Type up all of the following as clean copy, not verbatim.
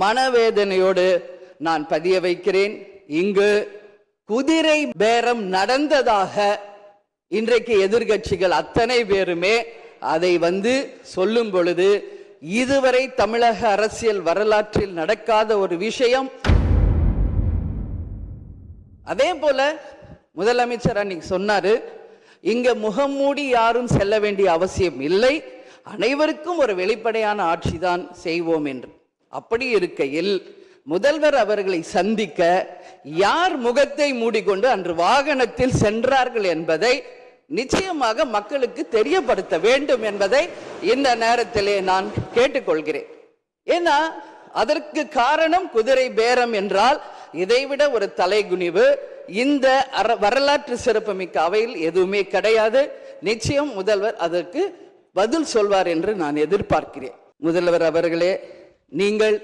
மனவேதனையோடு நான் பதிய வைக்கிறேன். இங்கு குதிரை பேரம் நடந்ததாக இன்றைக்கு எதிர்கட்சிகள் அத்தனை பேருமே அதை சொல்லும் பொழுது, இதுவரை தமிழக அரசியல் வரலாற்றில் நடக்காத ஒரு விஷயம். அதே போல முதலமைச்சர் அன்னைக்கு சொன்னாரு, இங்க முகம் மூடி யாரும் செல்ல வேண்டிய அவசியம் இல்லை, அனைவருக்கும் ஒரு வெளிப்படையான ஆட்சி தான் செய்வோம் என்று. அப்படி இருக்கையில் முதல்வர் அவர்களை சந்திக்க யார் முகத்தை மூடிக்கொண்டு அன்று வாகனத்தில் சென்றார்கள் என்பதை நிச்சயமாக மக்களுக்கு தெரியப்படுத்த வேண்டும் என்பதை இந்த நேரத்திலே நான் கேட்டுக்கொள்கிறேன். ஏன்னா அதற்கு காரணம் குதிரை பேரம் என்றால் இதைவிட ஒரு தலைகுனிவு இந்த வரலாற்று சிறப்புமிக்க அவையில் எதுவுமே கிடையாது. நிச்சயம் முதல்வர் அதற்கு பதில் சொல்வார் என்று நான் எதிர்பார்க்கிறேன். முதல்வர் அவர்களே, நீங்கள்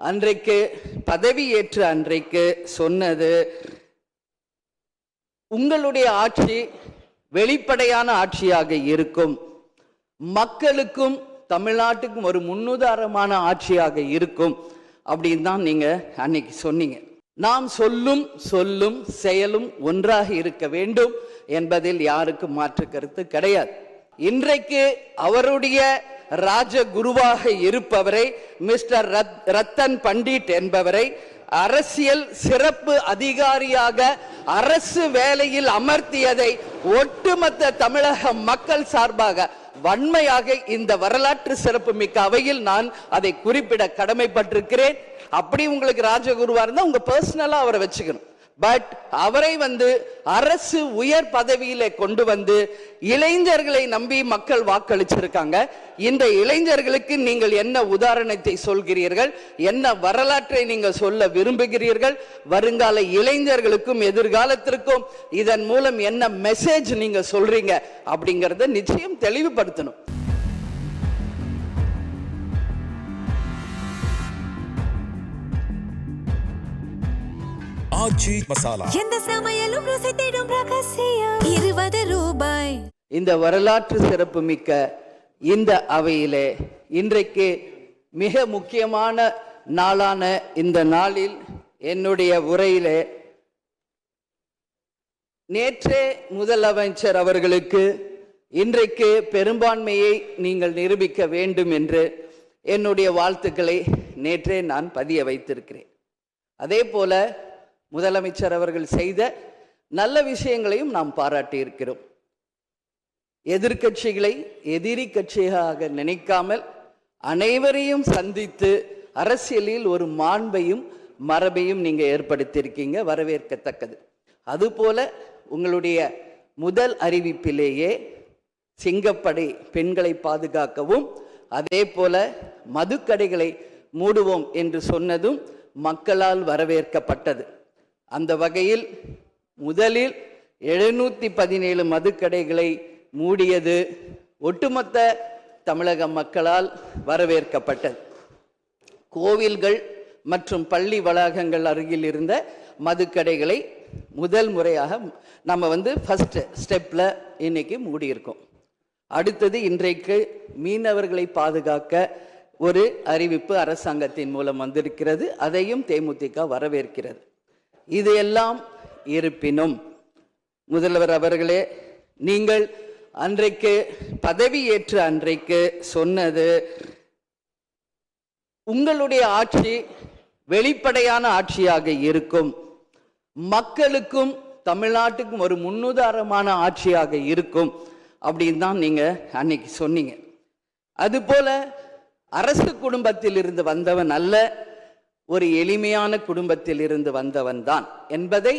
அன்றைக்கு பதவி ஏற்று அன்றைக்கு சொன்னது, உங்களுடைய ஆட்சி வெளிப்படையான ஆட்சியாக இருக்கும், மக்களுக்கும் தமிழ்நாட்டுக்கும் ஒரு முன்னுதாரணமான ஆட்சியாக இருக்கும் அப்படின்னு தான் நீங்க அன்னைக்கு சொன்னீங்க. நாம் சொல்லும் செயலும் ஒன்றாக இருக்க வேண்டும் என்பதில் யாருக்கும் மாற்று கருத்து கிடையாது. இன்றைக்கு அவருடைய ராஜகுருவாக இருப்பவரை மிஸ்டர் ரத்தன் பண்டிட் என்பவரை அரசியல் சிறப்பு அதிகாரியாக அரசு வேலையில் அமர்த்தியதை ஒட்டுமொத்த தமிழக மக்கள் சார்பாக வன்மையாக இந்த வரலாற்று சிறப்பு மிக்க அவையில் நான் அதை குறிப்பிட கடமைப்பட்டிருக்கிறேன். அப்படி உங்களுக்கு ராஜகுருவா இருந்தா உங்க பர்சனலா அவரை வச்சுக்கணும். பட் அவரை அரசு உயர் பதவியில கொண்டு இளைஞர்களை நம்பி மக்கள் வாக்களிச்சிருக்காங்க. இந்த இளைஞர்களுக்கு நீங்கள் என்ன உதாரணத்தை சொல்கிறீர்கள், என்ன வரலாற்றை நீங்கள் சொல்ல விரும்புகிறீர்கள், வருங்கால இளைஞர்களுக்கும் எதிர்காலத்திற்கும் இதன் மூலம் என்ன மெசேஜ் நீங்க சொல்றீங்க அப்படிங்கறத நிச்சயம் தெளிவுபடுத்தணும். இந்த வரலாற்று சிறப்பு மிக்க இந்த அவையிலே இன்றைக்கு மிக முக்கியமான நாளான இந்த நாளில் என்னுடைய உரையிலே நேற்றே முதலமைச்சர் அவர்களுக்கு இன்றைக்கு பெரும்பான்மையை நீங்கள் நிரூபிக்க வேண்டும் என்று என்னுடைய வாழ்த்துக்களை நேற்றே நான் பதிய வைத்திருக்கிறேன். அதே போல முதலமைச்சர் அவர்கள் செய்த நல்ல விஷயங்களையும் நாம் பாராட்டி இருக்கிறோம். எதிர்கட்சிகளை எதிரி கட்சியாக நினைக்காமல் அனைவரையும் சந்தித்து அரசியலில் ஒரு மாண்பையும் மரபையும் நீங்க ஏற்படுத்தியிருக்கீங்க, வரவேற்கத்தக்கது. அதுபோல உங்களுடைய முதல் அறிவிப்பிலேயே சிங்கப்படை பெண்களை பாதுகாக்கவும், அதே போல மதுக்கடைகளை மூடுவோம் என்று சொன்னதும் மக்களால் வரவேற்கப்பட்டது. அந்த வகையில் முதலில் 717 மதுக்கடைகளை மூடியது ஒட்டுமொத்த தமிழக மக்களால் வரவேற்கப்பட்டது. கோவில்கள் மற்றும் பள்ளி வளாகங்கள் அருகில் இருந்த மதுக்கடைகளை முதல் முறையாக நம்ம ஃபர்ஸ்ட் ஸ்டெப்ல இன்னைக்கு மூடியிருக்கோம். அடுத்தது இன்றைக்கு மீனவர்களை பாதுகாக்க ஒரு அறிவிப்பு அரசாங்கத்தின் மூலம் வந்திருக்கிறது. அதையும் தேமுதிக வரவேற்கிறது. இதையெல்லாம் இருப்பினும் முதல்வர் அவர்களே, நீங்கள் அன்றைக்கு பதவி ஏற்று அன்றைக்கு சொன்னது, உங்களுடைய ஆட்சி வெளிப்படையான ஆட்சியாக இருக்கும், மக்களுக்கும் தமிழ்நாட்டுக்கும் ஒரு முன்னுதாரணமான ஆட்சியாக இருக்கும் அப்படின்னு தான் நீங்க அன்னைக்கு சொன்னீங்க. அதுபோல அரசு குடும்பத்தில் இருந்து வந்தவன் அல்ல, ஒரு எளிமையான குடும்பத்தில் இருந்து வந்தவன் தான் என்பதை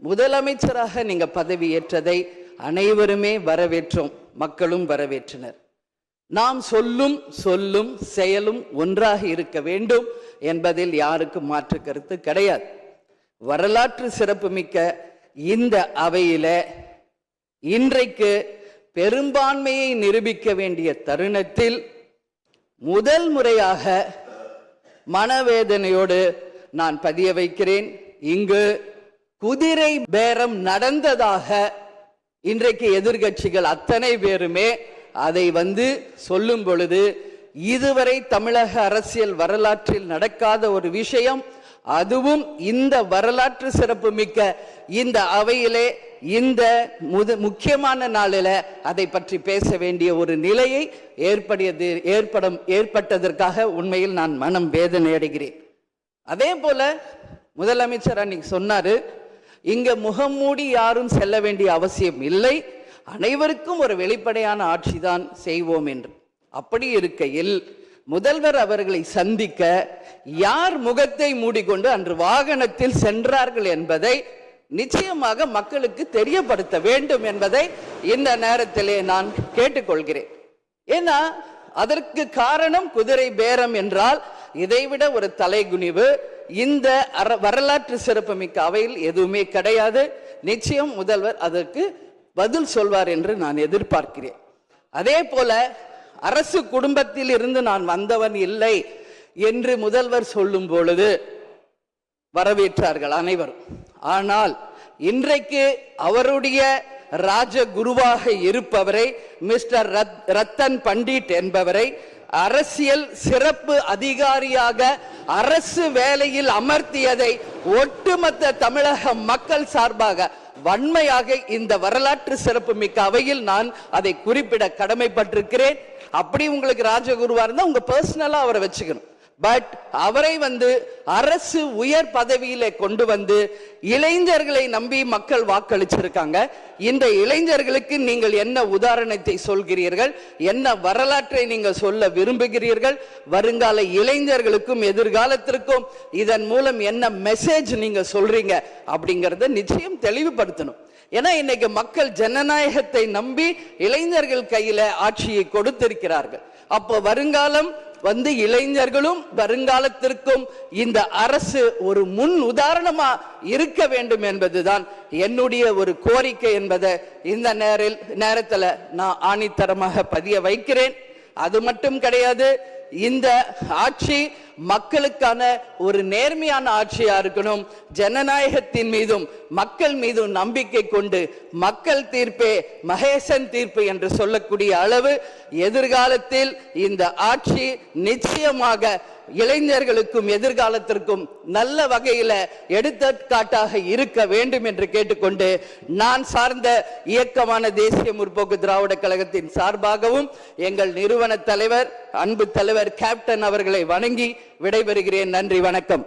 முதலமைச்சராக நீங்க பதவி ஏற்றதை அனைவருமே வரவேற்றோம், மக்களும் வரவேற்றனர். நாம் சொல்லும் செயலும் ஒன்றாக இருக்க வேண்டும் என்பதில் யாருக்கும் மாற்று கருத்து கிடையாது. வரலாற்று சிறப்புமிக்க இந்த அவையில இன்றைக்கு பெரும்பான்மையை நிரூபிக்க வேண்டிய தருணத்தில் முதல் முறையாக மனவேதனையோடு நான் பதிய வைக்கிறேன், இங்கு குதிரை பேரம் நடந்ததாக இன்றைக்கு எதிர்கட்சிகள் அத்தனை பேருமே அதை சொல்லும் பொழுது, இதுவரை தமிழக அரசியல் வரலாற்றில் நடக்காத ஒரு விஷயம். அதுவும் இந்த வரலாற்று சிறப்பு மிக்க இந்த அவையிலே இந்த முக்கியமான நாளில் அதை பற்றி பேச வேண்டிய ஒரு நிலையை ஏற்பட்டதற்காக உண்மையில் நான் மனம் வேதனை அடைகிறேன். அதே போல முதலமைச்சர் அன்னைக்கு சொன்னாரு, இங்க முகம் மூடி யாரும் செல்ல வேண்டிய அவசியம் இல்லை, அனைவருக்கும் ஒரு வெளிப்படையான ஆட்சி தான் செய்வோம் என்று. அப்படி இருக்கையில் முதல்வர் அவர்களை சந்திக்க யார் முகத்தை மூடிக்கொண்டு அன்று வாகனத்தில் சென்றார்கள் என்பதை நிச்சயமாக மக்களுக்கு தெரியப்படுத்த வேண்டும் என்பதை இந்த நேரத்திலே நான் கேட்டுக்கொள்கிறேன். ஏன்னா அதற்கு காரணம் குதிரை பேரம் என்றால் இதைவிட ஒரு தலைகுனிவு இந்த வரலாற்று சிறப்புமிக்க அவையில் எதுவுமே கிடையாது. நிச்சயம் முதல்வர் அதற்கு பதில் சொல்வார் என்று நான் எதிர்பார்க்கிறேன். அதே போல அரசு குடும்பத்தில் இருந்து நான் வந்தவன் இல்லை என்று முதல்வர் சொல்லும் பொழுது வரவேற்றார்கள் அனைவரும். ஆனால் இன்றைக்கு அவருடைய ராஜகுருவாக இருப்பவரை மிஸ்டர் ரத்தன் பண்டிட் என்பவரை அரசியல் சிறப்பு அதிகாரியாக அரசு வேலையில் அமர்த்தியதை ஒட்டுமொத்த தமிழக மக்கள் சார்பாக வன்மையாக இந்த வரலாற்று சிறப்பு மிக்க அவையில் நான் அதை குறிப்பிட கடமைப்பட்டிருக்கிறேன். அப்படி உங்களுக்கு ராஜகுருவா இருந்தா உங்க பர்சனலா அவரை வச்சுக்கணும். பட் அவரை அரசு உயர் பதவியிலே கொண்டு வந்து இளைஞர்களை நம்பி மக்கள் வாக்களிச்சிருக்காங்க. இந்த இளைஞர்களுக்கு நீங்கள் என்ன உதாரணத்தை சொல்கிறீர்கள், என்ன வரலாற்றை நீங்கள் சொல்ல விரும்புகிறீர்கள், வருங்கால இளைஞர்களுக்கும் எதிர்காலத்திற்கும் இதன் மூலம் என்ன மெசேஜ் நீங்க சொல்றீங்க அப்படிங்கறத நிச்சயம் தெளிவுபடுத்தணும். ஏன்னா இன்னைக்கு மக்கள் ஜனநாயகத்தை நம்பி இளைஞர்கள் கையில ஆட்சியை கொடுத்திருக்கிறார்கள். அப்போ வருங்காலம் இளைஞர்களும் வருங்காலத்திற்கும் இந்த அரசு ஒரு முன் உதாரணமா இருக்க வேண்டும் என்பதுதான் என்னுடைய ஒரு கோரிக்கை என்பதை இந்த நேரத்தில் நான் ஆணித்தரமாக பதிய வைக்கிறேன். அது மட்டும் கிடையாது, இந்த ஆட்சி மக்களுக்கான ஒரு நேர்மையான ஆட்சியா இருக்கணும். ஜனநாயகத்தின் மீதும் மக்கள் மீதும் நம்பிக்கை கொண்டு மக்கள் தீர்ப்பே மகேசன் தீர்ப்பு என்று சொல்லக்கூடிய அளவு எதிர்காலத்தில் இந்த ஆட்சி நிச்சயமாக இளைஞர்களுக்கும் எதிர்காலத்திற்கும் நல்ல வகையில எடுத்துக்காட்டாக இருக்க வேண்டும் என்று கேட்டுக்கொண்டு நான் சார்ந்த இயக்கமான தேசிய முற்போக்கு திராவிட கழகத்தின் சார்பாகவும் எங்கள் நிறுவன தலைவர் அன்பு தலைவர் கேப்டன் அவர்களை வணங்கி விடைபெறுகிறேன். நன்றி, வணக்கம்.